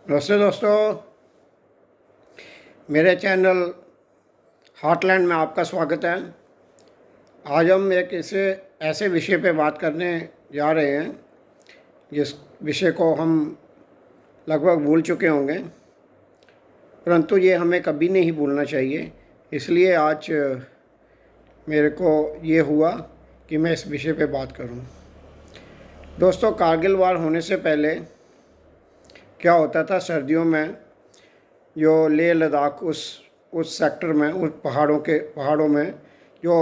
नमस्ते दोस्तों, मेरे चैनल हार्टलैंड में आपका स्वागत है। आज हम एक ऐसे विषय पे बात करने जा रहे हैं जिस विषय को हम लगभग भूल चुके होंगे, परंतु ये हमें कभी नहीं भूलना चाहिए। इसलिए आज मेरे को ये हुआ कि मैं इस विषय पे बात करूं। दोस्तों, कारगिल वार होने से पहले क्या होता था, सर्दियों में जो लेह लद्दाख उस सेक्टर में, उस पहाड़ों में जो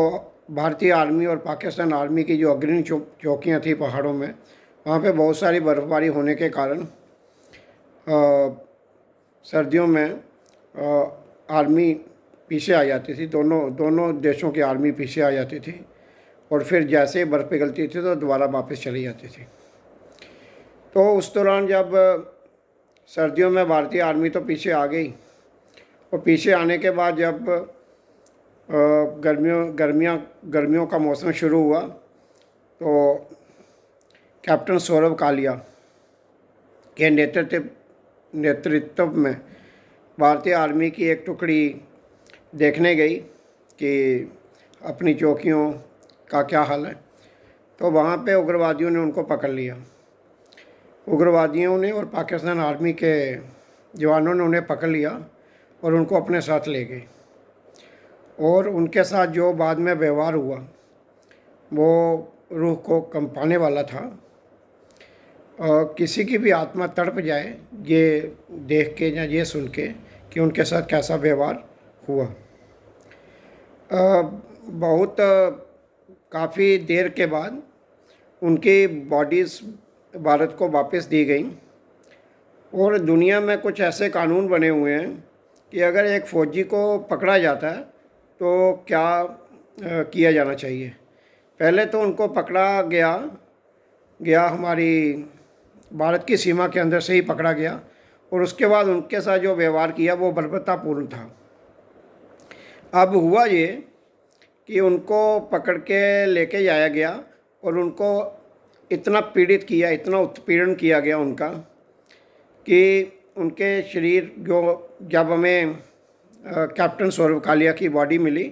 भारतीय आर्मी और पाकिस्तान आर्मी की जो अग्रणी चौकियाँ थी पहाड़ों में, वहाँ पे बहुत सारी बर्फ़बारी होने के कारण सर्दियों में आर्मी पीछे आ जाती थी। दोनों देशों की आर्मी पीछे आ जाती थी और फिर जैसे ही बर्फ़ पिघलती थी तो दोबारा वापस चली जाती थी। तो उस दौरान जब सर्दियों में भारतीय आर्मी तो पीछे आ गई और पीछे आने के बाद जब गर्मियों का मौसम शुरू हुआ तो कैप्टन सौरभ कालिया के नेतृत्व में भारतीय आर्मी की एक टुकड़ी देखने गई कि अपनी चौकियों का क्या हाल है। तो वहाँ पे उग्रवादियों ने उनको पकड़ लिया। उग्रवादियों ने और पाकिस्तान आर्मी के जवानों ने उन्हें पकड़ लिया और उनको अपने साथ ले गए। और उनके साथ जो बाद में व्यवहार हुआ वो रूह को कंपाने वाला था। किसी की भी आत्मा तड़प जाए ये देख के या ये सुन के कि उनके साथ कैसा व्यवहार हुआ। बहुत काफ़ी देर के बाद उनकी बॉडीज़ भारत को वापस दी गई। और दुनिया में कुछ ऐसे कानून बने हुए हैं कि अगर एक फ़ौजी को पकड़ा जाता है तो क्या किया जाना चाहिए। पहले तो उनको पकड़ा गया हमारी भारत की सीमा के अंदर से ही पकड़ा गया और उसके बाद उनके साथ जो व्यवहार किया वो बर्बरतापूर्ण था। अब हुआ ये कि उनको पकड़ के लेके जाया गया और उनको इतना पीड़ित किया, इतना उत्पीड़न किया गया उनका कि उनके शरीर जब हमें कैप्टन सौरभ कालिया की बॉडी मिली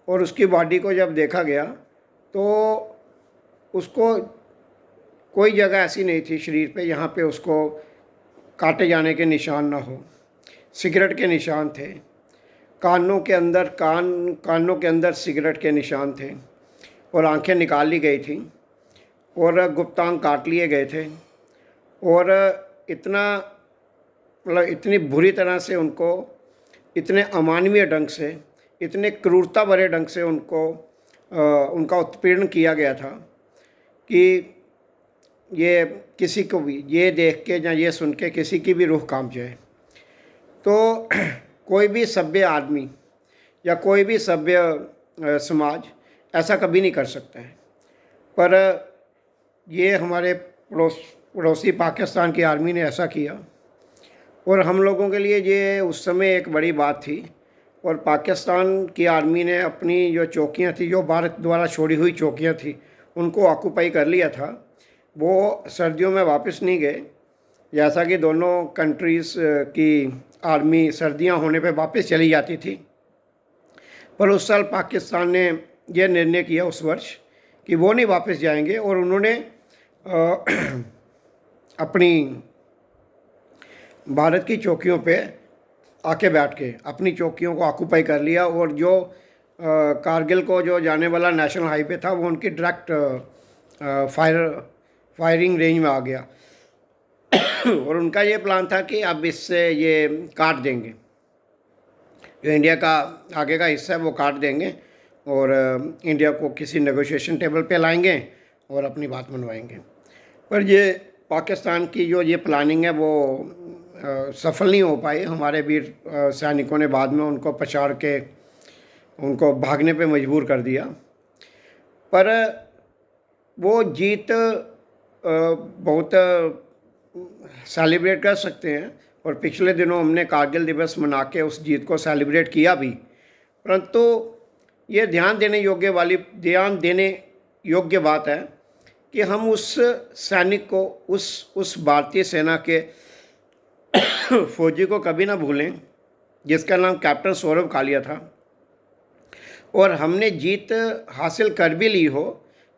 और उसकी बॉडी को जब देखा गया तो उसको कोई जगह ऐसी नहीं थी शरीर पे जहाँ पे उसको काटे जाने के निशान ना हो। सिगरेट के निशान थे, कानों के अंदर सिगरेट के निशान थे और आंखें निकाल ली गई थी और गुप्तांग काट लिए गए थे। और इतनी बुरी तरह से उनको, इतने अमानवीय ढंग से, इतने क्रूरता भरे ढंग से उनका उत्पीड़न किया गया था कि ये किसी को भी ये देख के या ये सुन के किसी की भी रूह कांप जाए। तो कोई भी सभ्य आदमी या कोई भी सभ्य समाज ऐसा कभी नहीं कर सकता है। पर ये हमारे पड़ोसी पाकिस्तान की आर्मी ने ऐसा किया और हम लोगों के लिए ये उस समय एक बड़ी बात थी। और पाकिस्तान की आर्मी ने अपनी जो चौकियां थी, जो भारत द्वारा छोड़ी हुई चौकियां थी, उनको ऑक्यूपाई कर लिया था। वो सर्दियों में वापस नहीं गए। जैसा कि दोनों कंट्रीज़ की आर्मी सर्दियां होने पे वापस चली जाती थी, पर उस साल पाकिस्तान ने यह निर्णय किया उस वर्ष कि वो नहीं वापस जाएंगे और उन्होंने अपनी भारत की चौकियों पे आके बैठ के अपनी चौकियों को ऑक्यूपाई कर लिया। और जो कारगिल को जो जाने वाला नेशनल हाईवे था वो उनकी डायरेक्ट फायरिंग रेंज में आ गया। और उनका ये प्लान था कि अब इससे ये काट देंगे, जो इंडिया का आगे का हिस्सा है वो काट देंगे और इंडिया को किसी नेगोशिएशन टेबल पे लाएंगे और अपनी बात मनवाएंगे। पर ये पाकिस्तान की जो ये प्लानिंग है वो सफल नहीं हो पाई। हमारे वीर सैनिकों ने बाद में उनको पछाड़ के उनको भागने पे मजबूर कर दिया। पर वो जीत बहुत सेलिब्रेट कर सकते हैं और पिछले दिनों हमने कारगिल दिवस मना के उस जीत को सेलिब्रेट किया भी। परंतु ये ध्यान देने योग्य बात है कि हम उस सैनिक को, उस भारतीय सेना के फौजी को कभी ना भूलें जिसका नाम कैप्टन सौरभ कालिया था। और हमने जीत हासिल कर भी ली हो,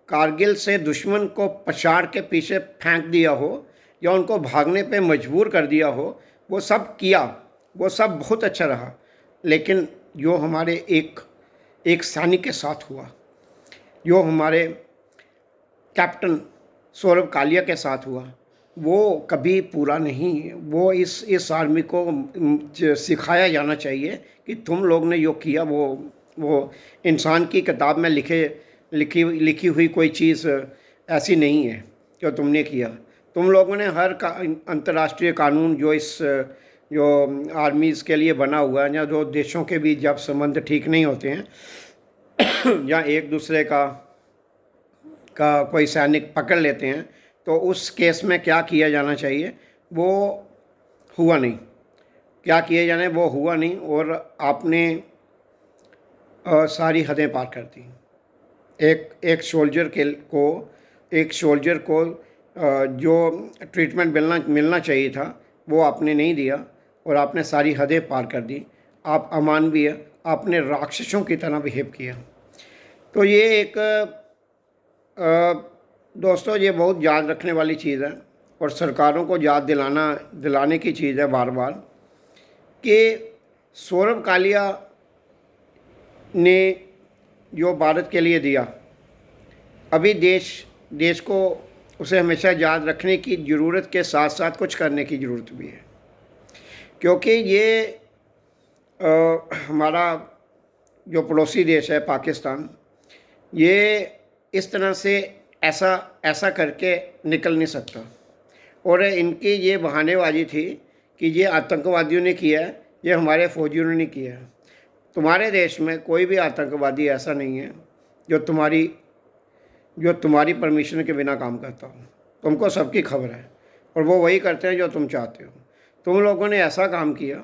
कारगिल से दुश्मन को पछाड़ के पीछे फेंक दिया हो या उनको भागने पे मजबूर कर दिया हो, वो सब किया, वो सब बहुत अच्छा रहा। लेकिन जो हमारे एक सैनिक के साथ हुआ, जो हमारे कैप्टन सौरभ कालिया के साथ हुआ, वो कभी पूरा नहीं। वो इस आर्मी को सिखाया जाना चाहिए कि तुम लोग ने जो किया वो इंसान की किताब में लिखी हुई कोई चीज़ ऐसी नहीं है जो तुमने किया। तुम लोगों ने हर अंतर्राष्ट्रीय कानून जो आर्मीज़ के लिए बना हुआ है, या जो देशों के बीच जब संबंध ठीक नहीं होते हैं या एक दूसरे का कोई सैनिक पकड़ लेते हैं, तो उस केस में क्या किया जाना चाहिए वो हुआ नहीं। क्या किया जाना वो हुआ नहीं, और आपने सारी हदें पार कर दी। एक सोल्जर को जो ट्रीटमेंट मिलना चाहिए था वो आपने नहीं दिया, और आपने सारी हदें पार कर दी। आप अमानवीय, आपने राक्षसों की तरह बिहेव किया। तो ये एक दोस्तों ये बहुत याद रखने वाली चीज़ है, और सरकारों को याद दिलाने की चीज़ है बार बार, कि सौरभ कालिया ने जो भारत के लिए दिया, अभी देश को उसे हमेशा याद रखने की ज़रूरत के साथ साथ कुछ करने की ज़रूरत भी है। क्योंकि ये हमारा जो पड़ोसी देश है पाकिस्तान, ये इस तरह से ऐसा करके निकल नहीं सकता। और इनकी ये बहानेबाजी थी कि ये आतंकवादियों ने किया है, ये हमारे फौजियों ने नहीं किया है। तुम्हारे देश में कोई भी आतंकवादी ऐसा नहीं है जो तुम्हारी परमिशन के बिना काम करता हो। तुमको सबकी खबर है, और वो वही करते हैं जो तुम चाहते हो। तुम लोगों ने ऐसा काम किया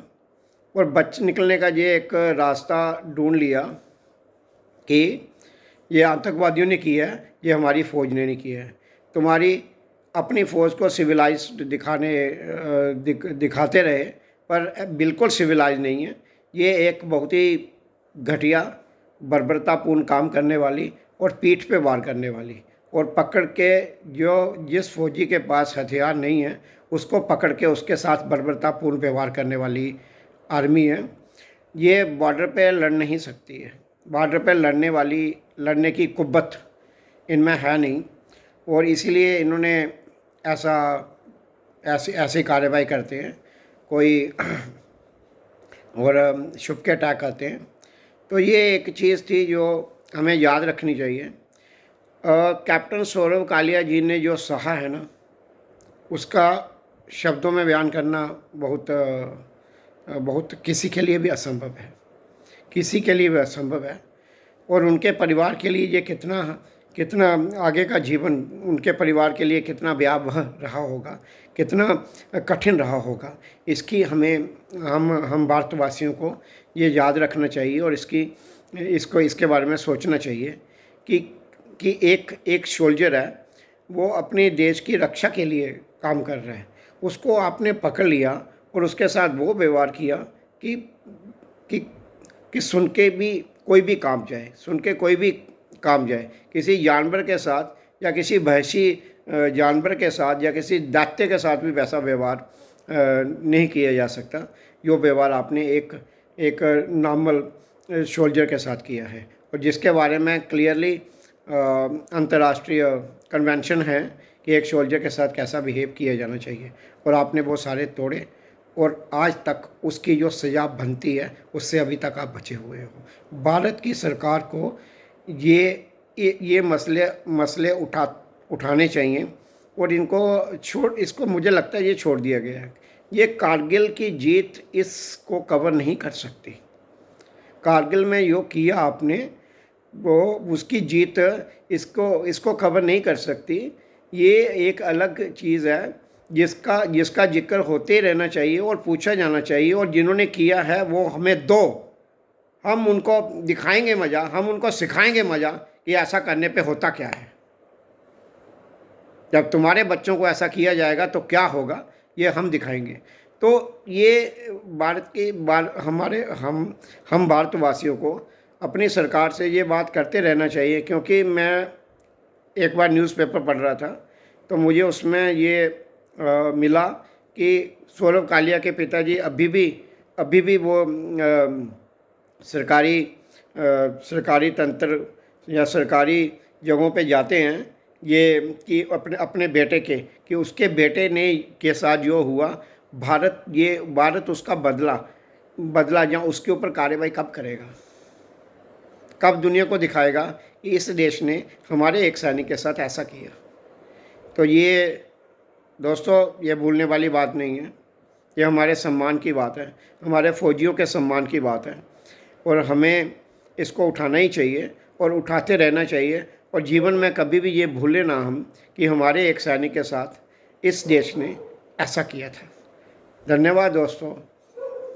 और बच निकलने का ये एक रास्ता ढूंढ लिया कि ये आतंकवादियों ने किया है, ये हमारी फ़ौज ने नहीं किया है। तुम्हारी अपनी फ़ौज को सिविलाइज्ड दिखाते रहे, पर बिल्कुल सिविलाइज नहीं है। ये एक बहुत ही घटिया, बर्बरतापूर्ण काम करने वाली और पीठ पे वार करने वाली, और पकड़ के जिस फौजी के पास हथियार नहीं है उसको पकड़ के उसके साथ बर्बरतापूर्ण व्यवहार करने वाली आर्मी है। ये बॉर्डर पे लड़ नहीं सकती है। बॉर्डर पे लड़ने की कुव्वत इनमें है नहीं, और इसीलिए इन्होंने ऐसी कार्रवाई करते हैं कोई और छुप के अटैक करते हैं। तो ये एक चीज़ थी जो हमें याद रखनी चाहिए। कैप्टन सौरभ कालिया जी ने जो सहा है ना, उसका शब्दों में बयान करना बहुत किसी के लिए भी असंभव है, किसी के लिए भी असंभव है। और उनके परिवार के लिए ये कितना आगे का जीवन उनके परिवार के लिए कितना भयावह रहा होगा, कितना कठिन रहा होगा, इसकी हम भारतवासियों को ये याद रखना चाहिए, और इसके बारे में सोचना चाहिए कि एक सोल्जर है, वो अपने देश की रक्षा के लिए काम कर रहा है। उसको आपने पकड़ लिया और उसके साथ वो व्यवहार किया कि सुन के भी कोई भी काम जाए। किसी जानवर के साथ या किसी वहशी जानवर के साथ या किसी दैत्य के साथ भी वैसा व्यवहार नहीं किया जा सकता जो व्यवहार आपने एक नॉर्मल सोल्जर के साथ किया है, और जिसके बारे में क्लियरली अंतर्राष्ट्रीय कन्वेंशन है कि एक सोल्जर के साथ कैसा बिहेव किया जाना चाहिए, और आपने वो सारे तोड़े, और आज तक उसकी जो सज़ा बनती है उससे अभी तक आप बचे हुए हो। भारत की सरकार को ये मसले उठाने चाहिए, और इसको मुझे लगता है ये छोड़ दिया गया है। ये कारगिल की जीत इसको कवर नहीं कर सकती। कारगिल में जो किया आपने वो उसकी जीत इसको कवर नहीं कर सकती। ये एक अलग चीज़ है जिसका जिक्र होते रहना चाहिए और पूछा जाना चाहिए, और जिन्होंने किया है वो हमें दो, हम उनको दिखाएंगे मज़ा, हम उनको सिखाएंगे मज़ा कि ऐसा करने पे होता क्या है। जब तुम्हारे बच्चों को ऐसा किया जाएगा तो क्या होगा, ये हम दिखाएंगे। तो ये भारत की हमारे हम भारतवासियों को अपनी सरकार से ये बात करते रहना चाहिए, क्योंकि मैं एक बार न्यूज़पेपर पढ़ रहा था तो मुझे उसमें ये मिला कि सौरभ कालिया के पिताजी अभी भी वो सरकारी तंत्र या सरकारी जगहों पे जाते हैं, ये कि अपने अपने बेटे के कि उसके बेटे ने के साथ जो हुआ, भारत उसका बदला या उसके ऊपर कार्रवाई कब करेगा, कब दुनिया को दिखाएगा कि इस देश ने हमारे एक सैनिक के साथ ऐसा किया। तो ये दोस्तों, ये भूलने वाली बात नहीं है, ये हमारे सम्मान की बात है, हमारे फ़ौजियों के सम्मान की बात है, और हमें इसको उठाना ही चाहिए और उठाते रहना चाहिए। और जीवन में कभी भी ये भूले ना हम कि हमारे एक सैनिक के साथ इस देश ने ऐसा किया था। धन्यवाद दोस्तों।